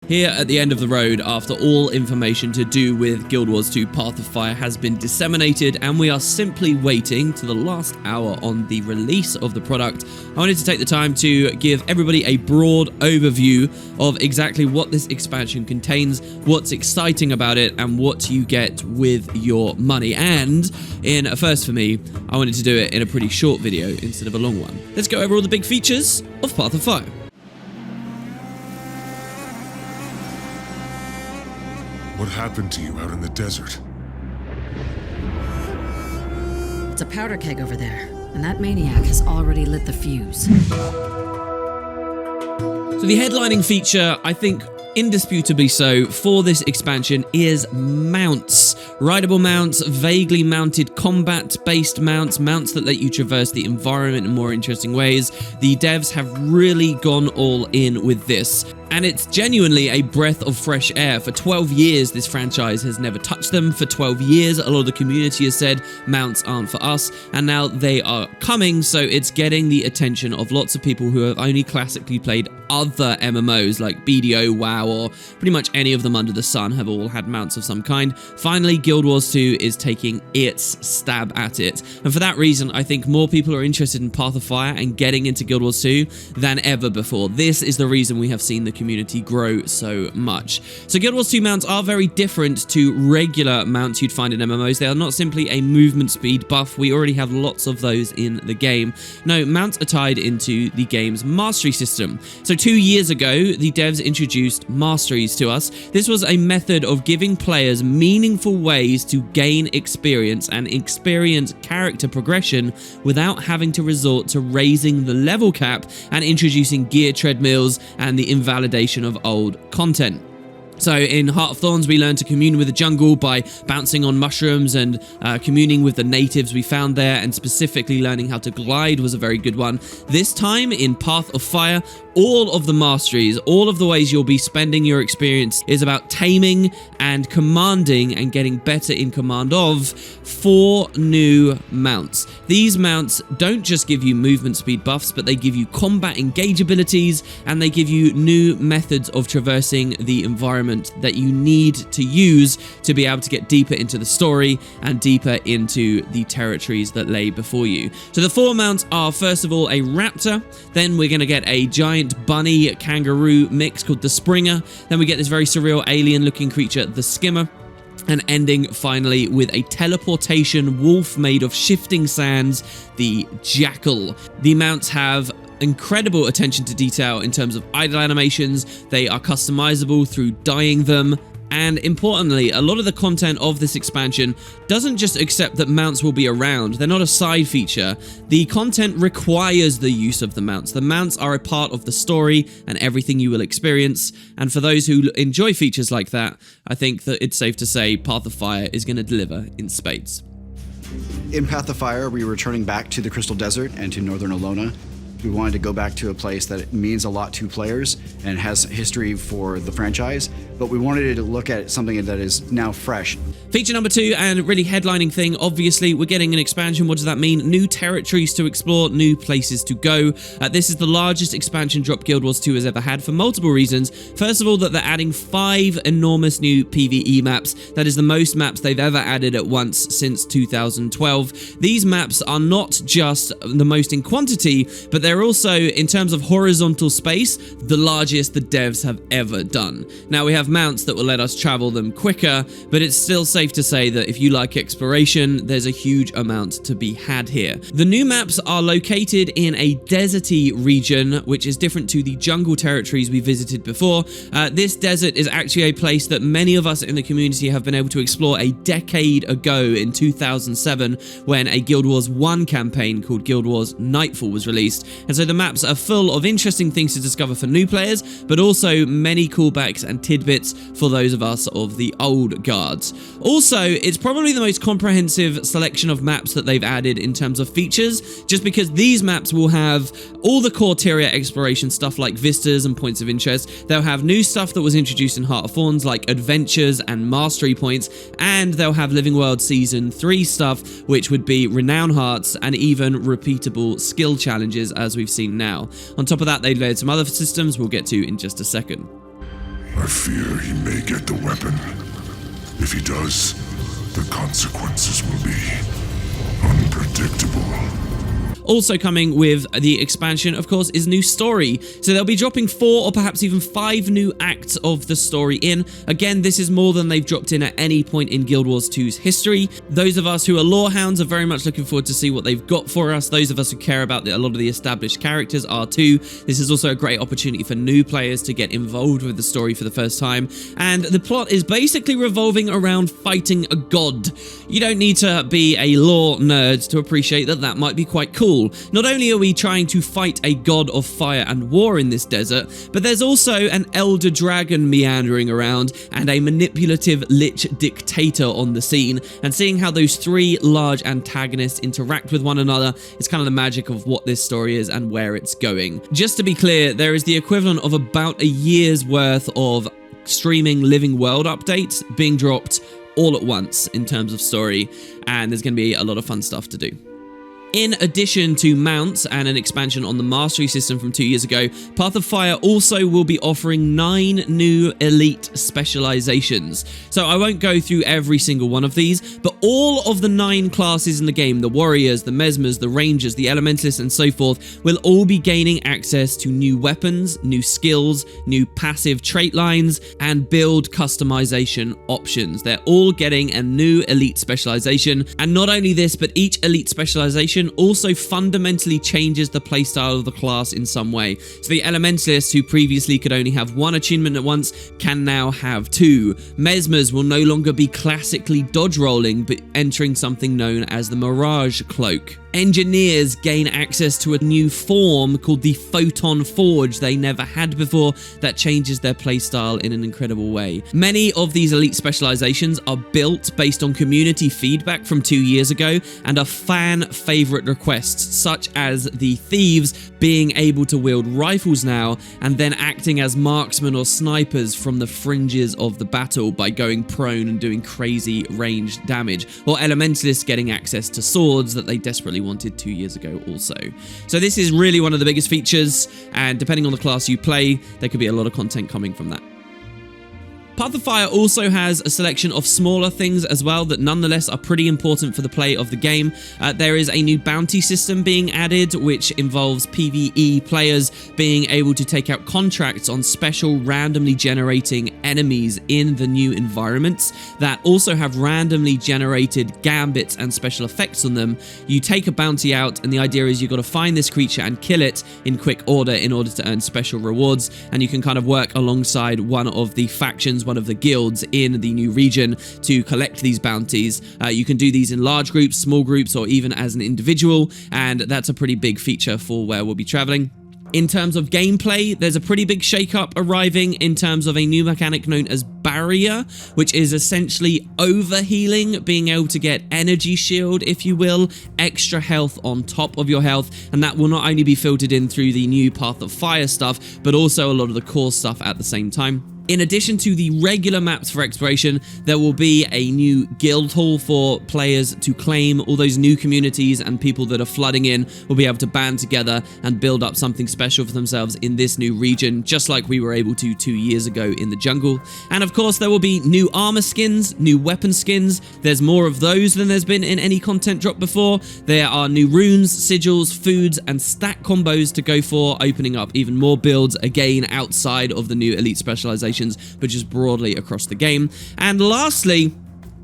Here at the end of the road, after all information to do with Guild Wars 2 Path of Fire has been disseminated and we are simply waiting to the last hour on the release of the product, I wanted to take the time to give everybody a broad overview of exactly what this expansion contains, what's exciting about it, and what you get with your money. And in a first for me, I wanted to do it in a pretty short video instead of a long one. Let's go over all the big features of Path of Fire. What happened to you out in the desert? It's a powder keg over there, and that maniac has already lit the fuse. So the headlining feature, I think indisputably so, for this expansion is mounts. Rideable mounts, vaguely mounted combat-based mounts, mounts that let you traverse the environment in more interesting ways. The devs have really gone all in with this. And it's genuinely a breath of fresh air. For 12 years, this franchise has never touched them. For 12 years, a lot of the community has said, mounts aren't for us. And now they are coming, so it's getting the attention of lots of people who have only classically played other MMOs like BDO, WoW, or pretty much any of them under the sun have all had mounts of some kind. Finally, Guild Wars 2 is taking its stab at it. And for that reason, I think more people are interested in Path of Fire and getting into Guild Wars 2 than ever before. This is the reason we have seen the community grow so much. So Guild Wars 2 mounts are very different to regular mounts you'd find in MMOs. They are not simply a movement speed buff. We already have lots of those in the game. No, mounts are tied into the game's mastery system. So 2 years ago, the devs introduced masteries to us. This was a method of giving players meaningful ways to gain experience and experience character progression without having to resort to raising the level cap and introducing gear treadmills and the invalidation of old content. So in Heart of Thorns, we learned to commune with the jungle by bouncing on mushrooms and communing with the natives we found there, and specifically learning how to glide was a very good one. This time in Path of Fire, all of the masteries, all of the ways you'll be spending your experience is about taming and commanding and getting better in command of 4 new mounts. These mounts don't just give you movement speed buffs, but they give you combat engage abilities, and they give you new methods of traversing the environment that you need to use to be able to get deeper into the story and deeper into the territories that lay before you. So the 4 mounts are, first of all, a raptor, then we're going to get a giant bunny kangaroo mix called the Springer, then we get this very surreal alien looking creature, the Skimmer, and ending finally with a teleportation wolf made of shifting sands, the Jackal. The mounts have incredible attention to detail in terms of idle animations. They are customizable through dyeing them. And importantly, a lot of the content of this expansion doesn't just accept that mounts will be around. They're not a side feature. The content requires the use of the mounts. The mounts are a part of the story and everything you will experience. And for those who enjoy features like that, I think that it's safe to say Path of Fire is going to deliver in spades. In Path of Fire, we were returning back to the Crystal Desert and to Northern Alona. We wanted to go back to a place that means a lot to players and has history for the franchise, but we wanted to look at something that is now fresh. Feature number 2, and really headlining thing, obviously we're getting an expansion. What does that mean? New territories to explore, new places to go. This is the largest expansion drop Guild Wars 2 has ever had for multiple reasons. First of all, that they're adding 5 enormous new PvE maps. That is the most maps they've ever added at once since 2012. These maps are not just the most in quantity, but they're also, in terms of horizontal space, the largest the devs have ever done. Now, we have mounts that will let us travel them quicker, but it's still safe to say that if you like exploration, there's a huge amount to be had here. The new maps are located in a deserty region, which is different to the jungle territories we visited before. This desert is actually a place that many of us in the community have been able to explore a decade ago in 2007, when a Guild Wars 1 campaign called Guild Wars Nightfall was released. And so the maps are full of interesting things to discover for new players, but also many callbacks and tidbits for those of us of the old guards. Also, it's probably the most comprehensive selection of maps that they've added in terms of features, just because these maps will have all the core Tyria exploration stuff like vistas and points of interest. They'll have new stuff that was introduced in Heart of Thorns like adventures and mastery points, and they'll have Living World Season 3 stuff, which would be renown hearts and even repeatable skill challenges as we've seen now. On top of that, they've layered some other systems we'll get to in just a second. I fear he may get the weapon. If he does, the consequences will be unpredictable. Also coming with the expansion, of course, is new story. So they'll be dropping 4 or perhaps even 5 new acts of the story in. Again, this is more than they've dropped in at any point in Guild Wars 2's history. Those of us who are lore hounds are very much looking forward to see what they've got for us. Those of us who care about a lot of the established characters are too. This is also a great opportunity for new players to get involved with the story for the first time. And the plot is basically revolving around fighting a god. You don't need to be a lore nerd to appreciate that that might be quite cool. Not only are we trying to fight a god of fire and war in this desert, but there's also an elder dragon meandering around and a manipulative lich dictator on the scene, and seeing how those 3 large antagonists interact with one another is kind of the magic of what this story is and where it's going. Just to be clear, there is the equivalent of about a year's worth of streaming Living World updates being dropped all at once in terms of story, and there's going to be a lot of fun stuff to do. In addition to mounts and an expansion on the mastery system from 2 years ago, Path of Fire also will be offering 9 new elite specializations. So I won't go through every single one of these, but all of the 9 classes in the game, the warriors, the mesmers, the rangers, the elementalists, and so forth, will all be gaining access to new weapons, new skills, new passive trait lines, and build customization options. They're all getting a new elite specialization, and not only this, but each elite specialization also fundamentally changes the playstyle of the class in some way. So the elementalists, who previously could only have 1 attunement at once, can now have 2. Mesmers will no longer be classically dodge rolling, but entering something known as the Mirage Cloak. Engineers gain access to a new form called the Photon Forge they never had before that changes their playstyle in an incredible way. Many of these elite specializations are built based on community feedback from 2 years ago and are fan favorite requests, such as the thieves being able to wield rifles now and then acting as marksmen or snipers from the fringes of the battle by going prone and doing crazy ranged damage, or elementalists getting access to swords that they desperately wanted 2 years ago also. So this is really one of the biggest features, and depending on the class you play, there could be a lot of content coming from that. Path of Fire also has a selection of smaller things as well that nonetheless are pretty important for the play of the game. There is a new bounty system being added, which involves PvE players being able to take out contracts on special randomly generating enemies in the new environments that also have randomly generated gambits and special effects on them. You take a bounty out, and the idea is you've got to find this creature and kill it in quick order in order to earn special rewards, and you can kind of work alongside one of the factions, one of the guilds in the new region to collect these bounties. You can do these in large groups, small groups, or even as an individual, and that's a pretty big feature for where we'll be traveling. In terms of gameplay, there's a pretty big shake-up arriving in terms of a new mechanic known as Barrier, which is essentially overhealing, being able to get energy shield, if you will, extra health on top of your health, and that will not only be filtered in through the new Path of Fire stuff, but also a lot of the core stuff at the same time. In addition to the regular maps for exploration, there will be a new guild hall for players to claim. All those new communities and people that are flooding in will be able to band together and build up something special for themselves in this new region, just like we were able to 2 years ago in the jungle. And of course, there will be new armor skins, new weapon skins. There's more of those than there's been in any content drop before. There are new runes, sigils, foods, and stat combos to go for, opening up even more builds, again, outside of the new elite specialization, but just broadly across the game. And lastly,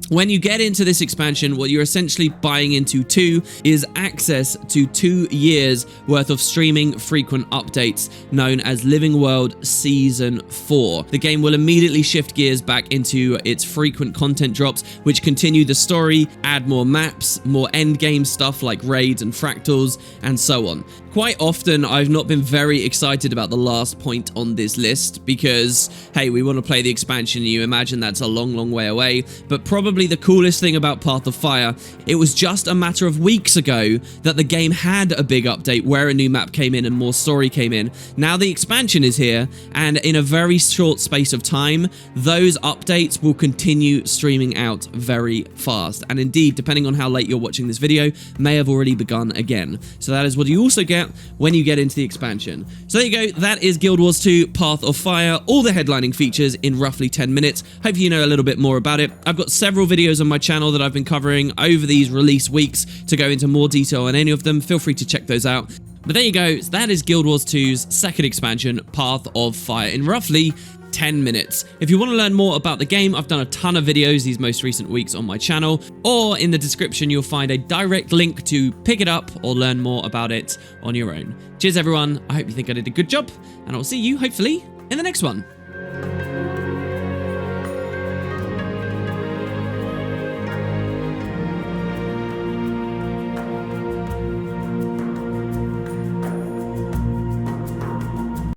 when you get into this expansion, what you're essentially buying into too is access to 2 years worth of streaming frequent updates known as Living World Season 4. The game will immediately shift gears back into its frequent content drops, which continue the story, add more maps, more endgame stuff like raids and fractals, and so on. Quite often, I've not been very excited about the last point on this list because, hey, we want to play the expansion. You imagine that's a long, long way away, but probably probably the coolest thing about Path of Fire. It was just a matter of weeks ago that the game had a big update where a new map came in and more story came in. Now the expansion is here, and in a very short space of time, those updates will continue streaming out very fast. And indeed, depending on how late you're watching this video, may have already begun again. So that is what you also get when you get into the expansion. So there you go, that is Guild Wars 2 Path of Fire, all the headlining features in roughly 10 minutes. Hopefully you know a little bit more about it. I've got several videos on my channel that I've been covering over these release weeks to go into more detail on any of them. Feel free to check those out. But there you go, that is Guild Wars 2's second expansion, Path of Fire, in roughly 10 minutes. If you want to learn more about the game, I've done a ton of videos these most recent weeks on my channel, or in the description you'll find a direct link to pick it up or learn more about it on your own. Cheers everyone, I hope you think I did a good job, and I'll see you hopefully in the next one.